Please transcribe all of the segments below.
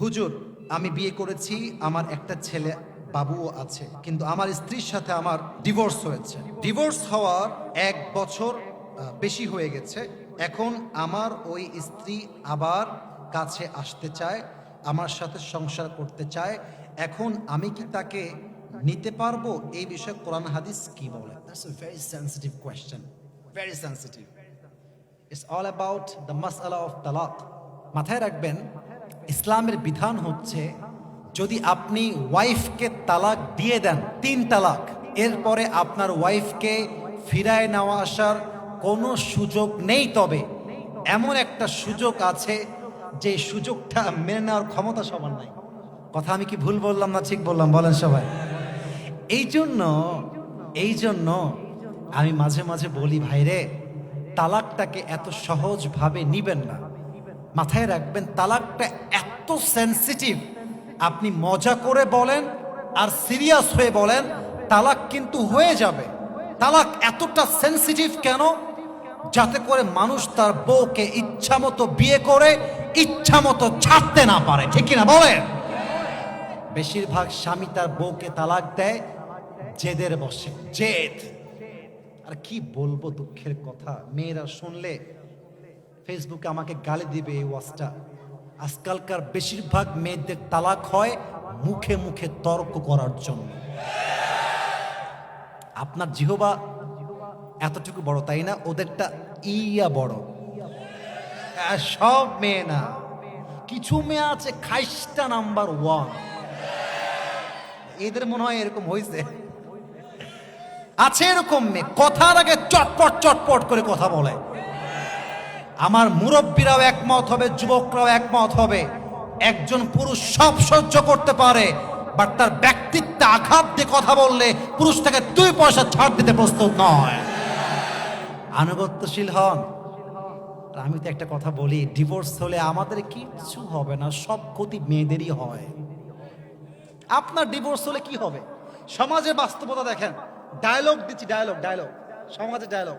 হুজুর, আমি বিয়ে করেছি, আমার একটা ছেলে বাবুও আছে, কিন্তু আমার স্ত্রীর সাথে আমার ডিভোর্স হয়েছে। ডিভোর্স হওয়ার 1 বছর বেশি হয়ে গেছে। এখন আমার ওই স্ত্রী আবার কাছে আসতে চায়, আমার সাথে সংসার করতে চায়। এখন আমি কি তাকে নিতে পারবো? এই বিষয়ে কোরআন হাদিস কি বলে? That's a very sensitive question, very sensitive. It's all about the মাসআলা অফ তালাক। মাথায় রাখবেন, ইসলামের বিধান হচ্ছে যদি আপনি ওয়াইফকে তালাক দিয়ে দেন, 3 তালাক, এরপরে আপনার ওয়াইফকে ফিরায় নেওয়া আসার কোনো সুযোগ নেই। তবে এমন একটা সুযোগ আছে যে সুযোগটা মেনে নেওয়ার ক্ষমতা সবার নাই। কথা আমি কি ভুল বললাম না ঠিক বললাম? বলেন সবাই। এই জন্য আমি মাঝে মাঝে বলি, ভাইরে, তালাকটাকে এত সহজভাবে নিবেন না। মাথায় রাখবেন, তালাকটা এত সেনসিটিভ। আপনি মজা করে বলেন আর সিরিয়াস হয়ে বলেন, তালাক কিন্তু হয়ে যাবে। তালাক এতটা সেনসিটিভ কেন? যাতে করে মানুষ তার বউকে ইচ্ছামতো বিয়ে করে ইচ্ছামতো ছাড়তে না পারে, ঠিক কিনা বলেন? বেশিরভাগ স্বামী তার বউকে তালাক দেয় জেদের বসে। জেদ। আর কি বলবো, দুঃখের কথা, মেয়েরা শুনলে ফেসবুকে আমাকে গালি দিবে এই ওয়াজটা। আজকালকার বেশিরভাগ মেয়েদের তালাক হয় মুখে মুখে তর্ক করার জন্য। আপনার জিহবা এতটুকু বড়, তাই না? ওদেরটা ইয়া বড়। সব মেয়ে না, কিছু মেয়ে আছে খাইস্টা নাম্বার 1। এদের মনে হয় এরকম হয়েছে, আছে এরকম মেয়ে, কথার আগে চটপট চটপট করে কথা বলে। আমার মুরব্বীরাও একমত হবে, যুবকরাও একমত হবে, একজন পুরুষ সব সহ্য করতে পারে, বাট তার ব্যক্তিত্বে আঘাত দিয়ে কথা বললে পুরুষ তাকে 2 পয়সা ছাড় দিতে প্রস্তুত নয়। আনুগত্যশীল হন। আমি তো একটা কথা বলি, ডিভোর্স হলে আমাদের কিচ্ছু হবে না, সব ক্ষতি মেয়েদেরই হয়। আপনার ডিভোর্স হলে কি হবে? সমাজের বাস্তবতা দেখেন। ডায়লগ দিচ্ছি, ডায়লগ সমাজের ডায়লগ।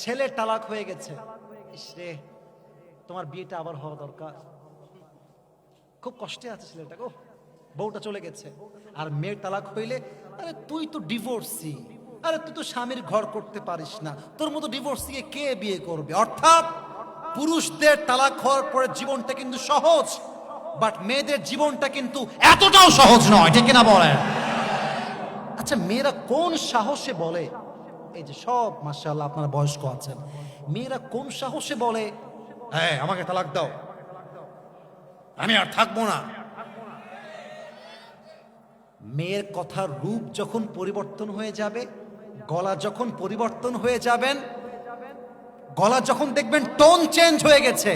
ছেলের তালাক হয়ে গেছে, ইসরে তোমার বিয়েটা আবার হওয়া দরকার। খুব কষ্টে আছে ছেলেটা, গো, বউটা চলে গেছে। আর মেয়ের তালাক হইলে, আরে তুই তো ডিভোর্সি, আরে তুই তো স্বামীর ঘর করতে পারিস না, তোর মতো ডিভোর্সিকে কে বিয়ে করবে? অর্থাৎ পুরুষদের তালাক হওয়ার পরে জীবনটা কিন্তু সহজ, বাট মেয়েদের জীবনটা কিন্তু এতটাও সহজ নয়, ঠিক কিনা বলেন? আচ্ছা, মেয়েরা কোন সাহসে বলে, এই যে সব মাশাআল্লাহ আপনারা বয়স্ক আছেন, মেয়েরা কোন সাহসে বলে, হ্যাঁ আমাকে তালাক দাও, আমি আর থাকবো না? মেয়ের কথার রূপ যখন পরিবর্তন হয়ে যাবে, গলা যখন পরিবর্তন হয়ে যাবেন, গলা যখন দেখবেন টোন চেঞ্জ হয়ে গেছে,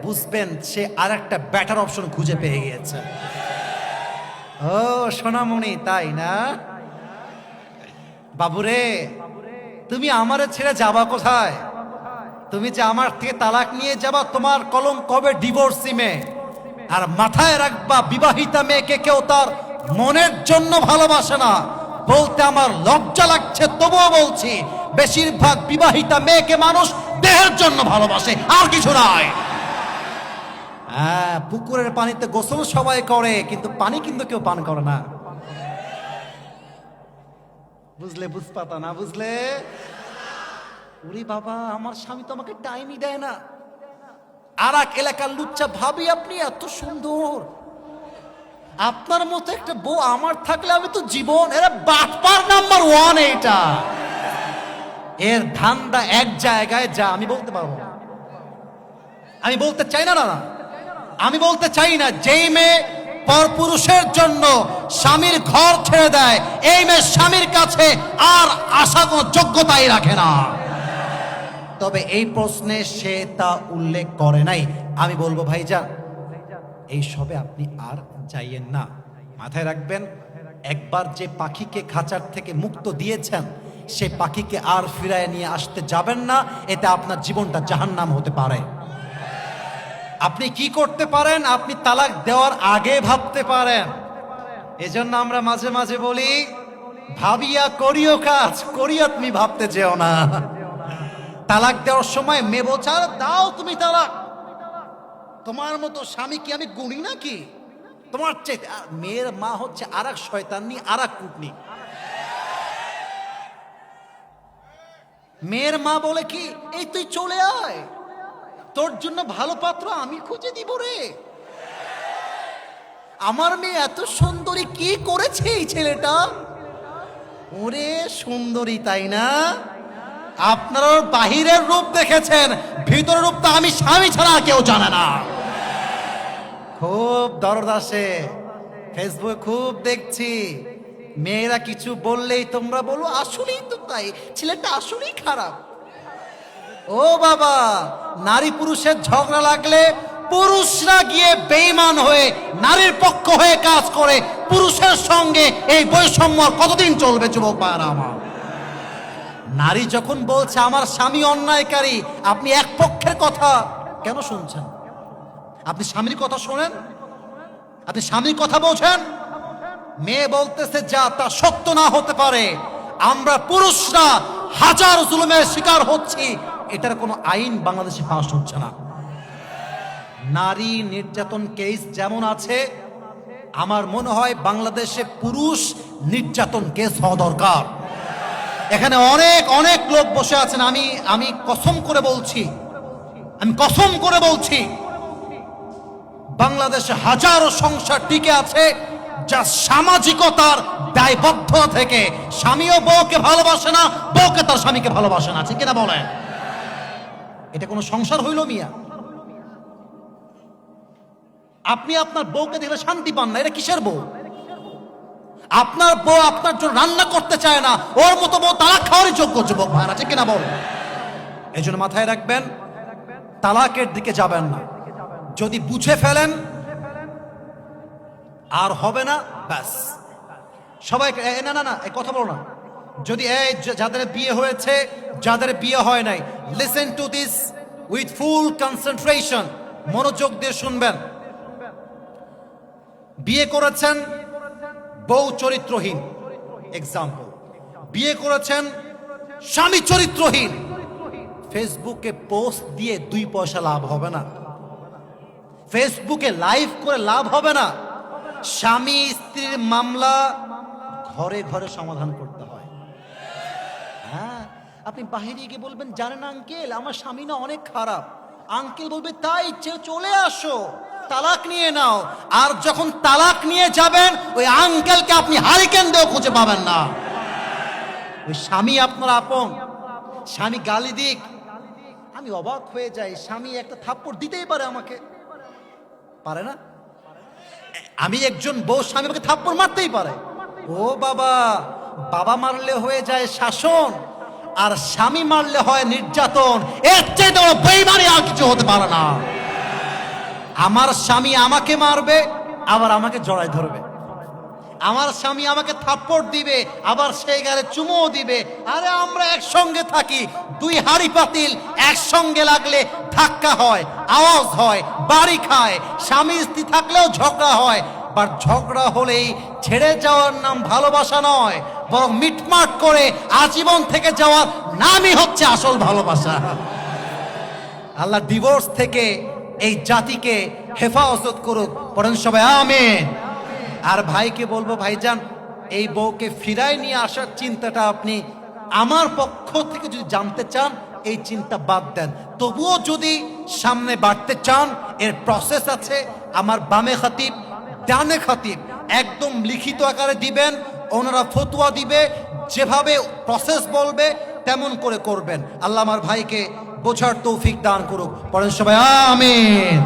বুঝবেন সে আর একটা বেটার অপশন খুঁজে পেয়ে গিয়েছে। ও সোনামণি, তাই না? বাবুরে, তুমি আমারে ছেড়ে যাবা কোথায়? তুমি যে আমার থেকে তালাক নিয়ে যাবা, তোমার কলম কবে ডিভোর্সি মেয়ে। আর মাথায় রাখবা, বিবাহিতা মেয়েকে কেউ তার মনের জন্য ভালোবাসে না। বলতে আমার লজ্জা লাগছে, তবুও বলছি, বেশিরভাগ বিবাহিতা মেয়েকে মানুষ দেহের জন্য ভালোবাসে, আর কিছু নয়। হ্যাঁ, পুকুরের পানিতে গোসল সবাই করে, কিন্তু পানি কিন্তু কেউ পান করে না। বুঝলে? বুঝপাতা না বুঝলে? ওরে বাবা, আমার স্বামী তো আমাকে টাইমই দেয় না। আর এক এলাকার লুচ্চা, ভাবি আপনি এত সুন্দর, আপনার মতো একটা বউ আমার থাকলে আমি তো জীবন। এরা বাটপার নাম্বার 1 এটা। এর ধান্দা এক জায়গায় যা, আমি বলতে পারবো না, আমি বলতে চাই না, না আমি বলতে চাই না। যেই মেয়ে পরপুরুষের জন্য স্বামীর ঘর ছেড়ে দেয়, এই মেয়ে স্বামীর কাছে আর আশা কোনো যোগ্যতাই রাখে না। তবে এই প্রশ্নে সে তা উল্লেখ করে নাই। আমি বলবো, ভাইজান, এই সবে আপনি আর যাইয়েন না। মাথায় রাখবেন, একবার যে পাখিকে খাঁচার থেকে মুক্ত দিয়েছেন, সে পাখিকে আর ফিরায় নিয়ে আসতে যাবেন না। এতে আপনার জীবনটা জাহান্নাম হতে পারে। আপনি কি করতে পারেন? আপনি তালাক দেওয়ার আগে ভাবতে পারেন। এজন্য আমরা মাঝে মাঝে বলি, ভাবিয়া করিও কাজ, করিয়া তুমি ভাবতে যেও না। তালাক দেওয়ার সময় মেয়ে বলছে, আরে দাও তুমি তালাক, তোমার মতো স্বামী কি আমি গুণী নাকি? তোমার চেয়ে মেয়ের মা হচ্ছে আর এক শয়তানি, আর এক কুটনি। মেয়ের মা বলে কি, এই তুই চলে আয়, তোর জন্য ভালো পাত্র আমি খুঁজে দিব রে। আমার মেয়ে এত সুন্দরী, কি করেছে এই ছেলেটা? ওরে সুন্দরী তাই না? আপনারা বাহিরের রূপ দেখেছেন, ভিতরের রূপ তো আমি স্বামী ছাড়া কেউ জানে না। খুব দরদ আসে, ফেসবুকে খুব দেখছি, মেয়েরা কিছু বললেই তোমরা বলো আসলেই তো তাই, ছেলেটা আসলেই খারাপ। ও বাবা, নারী পুরুষের ঝগড়া লাগলে পুরুষরা গিয়ে বেঈমান হয়ে নারীর পক্ষ হয়ে কাজ করে, পুরুষের সঙ্গে এই বৈষম্য কতদিন চলবে যুবক ভাইরা আমার? নারী যখন বলছে আমার স্বামী অন্যায়কারী, আপনি এক পক্ষের কথা কেন শুনছেন? আপনি স্বামীর কথা শোনেন, আপনি স্বামীর কথা বলছেন। মেয়ে বলতেছে যা তা সত্য না হতে পারে, আমরা পুরুষরা হাজার জুলুমের শিকার হচ্ছি, এটার কোনো আইন বাংলাদেশে পাস হচ্ছে না। নারী নির্যাতন কেস যেমন আছে, আমার মনে হয় বাংলাদেশে পুরুষ নির্যাতন কেস হওয়া দরকার। এখানে অনেক অনেক লোক বসে আছেন, আমি কসম করে বলছি, বাংলাদেশে হাজারো সংসার টিকে আছে যা সামাজিকতার দায়বদ্ধ থেকে। স্বামীও বউকে ভালোবাসে না, বউকে তার স্বামীকে ভালোবাসে না, ঠিক কিনা বলেন? এটা কোনো সংসার হইল মিয়া? আপনি আপনার বউকে দেখলে শান্তি পান না, এটা কিসের বউ? আপনার বউ আপনার জন্য রান্না করতে চায় না, ওর মতো বউ তালাক খাওয়ারই যোগ্য যুবক ভাইরা, ঠিক কিনা বল? এই জন্য মাথায় রাখবেন, তালাকের দিকে যাবেন না। যদি বুঝে ফেলেন আর হবে না, ব্যাস সবাই না না না এই কথা বলো না। যদি এই যাদের বিয়ে হয়েছে, যাদের বিয়ে হয় নাই, listen to this with full concentration, মনোযোগ দিয়ে শুনবেন। বিয়ে করেছেন বউ চরিত্রহীন, এক্সাম্পল, বিয়ে করেছেন স্বামী চরিত্রহীন, ফেসবুকে পোস্ট দিয়ে 2 পয়সা লাভ হবে না, ফেসবুকে লাইভ করে লাভ হবে না। স্বামী স্ত্রীর মামলা ঘরে ঘরে সমাধান করতে হয়। হ্যাঁ, আপনি বাহিরে গিয়ে বলবেন জানেন আঙ্কেল আমার স্বামী না অনেক খারাপ, আঙ্কেল বলবে তাই চলে আসো তালাক নিয়ে নাও। আর যখন তালাক নিয়ে যাবেন, ওই আঙ্কেলকে আপনি হারিকেন দিয়েও খুঁজে পাবেন না। ওই স্বামী আপনার আপন, স্বামী গালি দিক, আমি অবাক হয়ে যাই, স্বামী একটা থাপ্পড় দিতেই পারে আমাকে, পারে না? আমি একজন বউ, স্বামী আমাকে থাপ্পড় মারতেই পারে। ও বাবা, বাবা মারলে হয়ে যায় শাসন, আর স্বামী মারলে হয় নির্যাতন। এর চেয়ে বড় বেঈমানি আর কিছু হতে পারে না। আমার স্বামী আমাকে মারবে, আবার আমাকে জড়ায় ধরবে, আমার স্বামী আমাকে থাপ্পড় দিবে, আবার সেই গালে চুমুও দিবে। আরে আমরা একসঙ্গে থাকি, 2 হাঁড়ি পাতিল একসঙ্গে লাগলে ধাক্কা হয়, আওয়াজ হয়, বাড়ি খায়। স্বামী স্ত্রী থাকলেও ঝগড়া হয়, বাট ঝগড়া হলেই ছেড়ে যাওয়ার নাম ভালোবাসা নয়, বরং মিটমাট করে আজীবন থেকে যাওয়ার নামই হচ্ছে আসল ভালোবাসা। আল্লাহ ডিভোর্স থেকে এই জাতিকে হেফাজত করুক, পড়েন সবাই আমিন। আর ভাইকে বলবো, ভাইজান এই বউকে ফিরায় নিয়ে আসার চিন্তাটা আপনি আমার পক্ষ থেকে যদি জানতে চান, এই চিন্তা বাদ দেন। তবুও যদি সামনে বাড়তে চান, এর প্রসেস আছে। আমার বামে খতিব, ডানে খতিব, একদম লিখিত আকারে দিবেন, ওনারা ফতোয়া দিবে, যেভাবে প্রসেস বলবে তেমন করে করবেন। আল্লাহ আমার ভাইকে বোঝার তৌফিক দান করুক, পড়েন সবাই আমিন।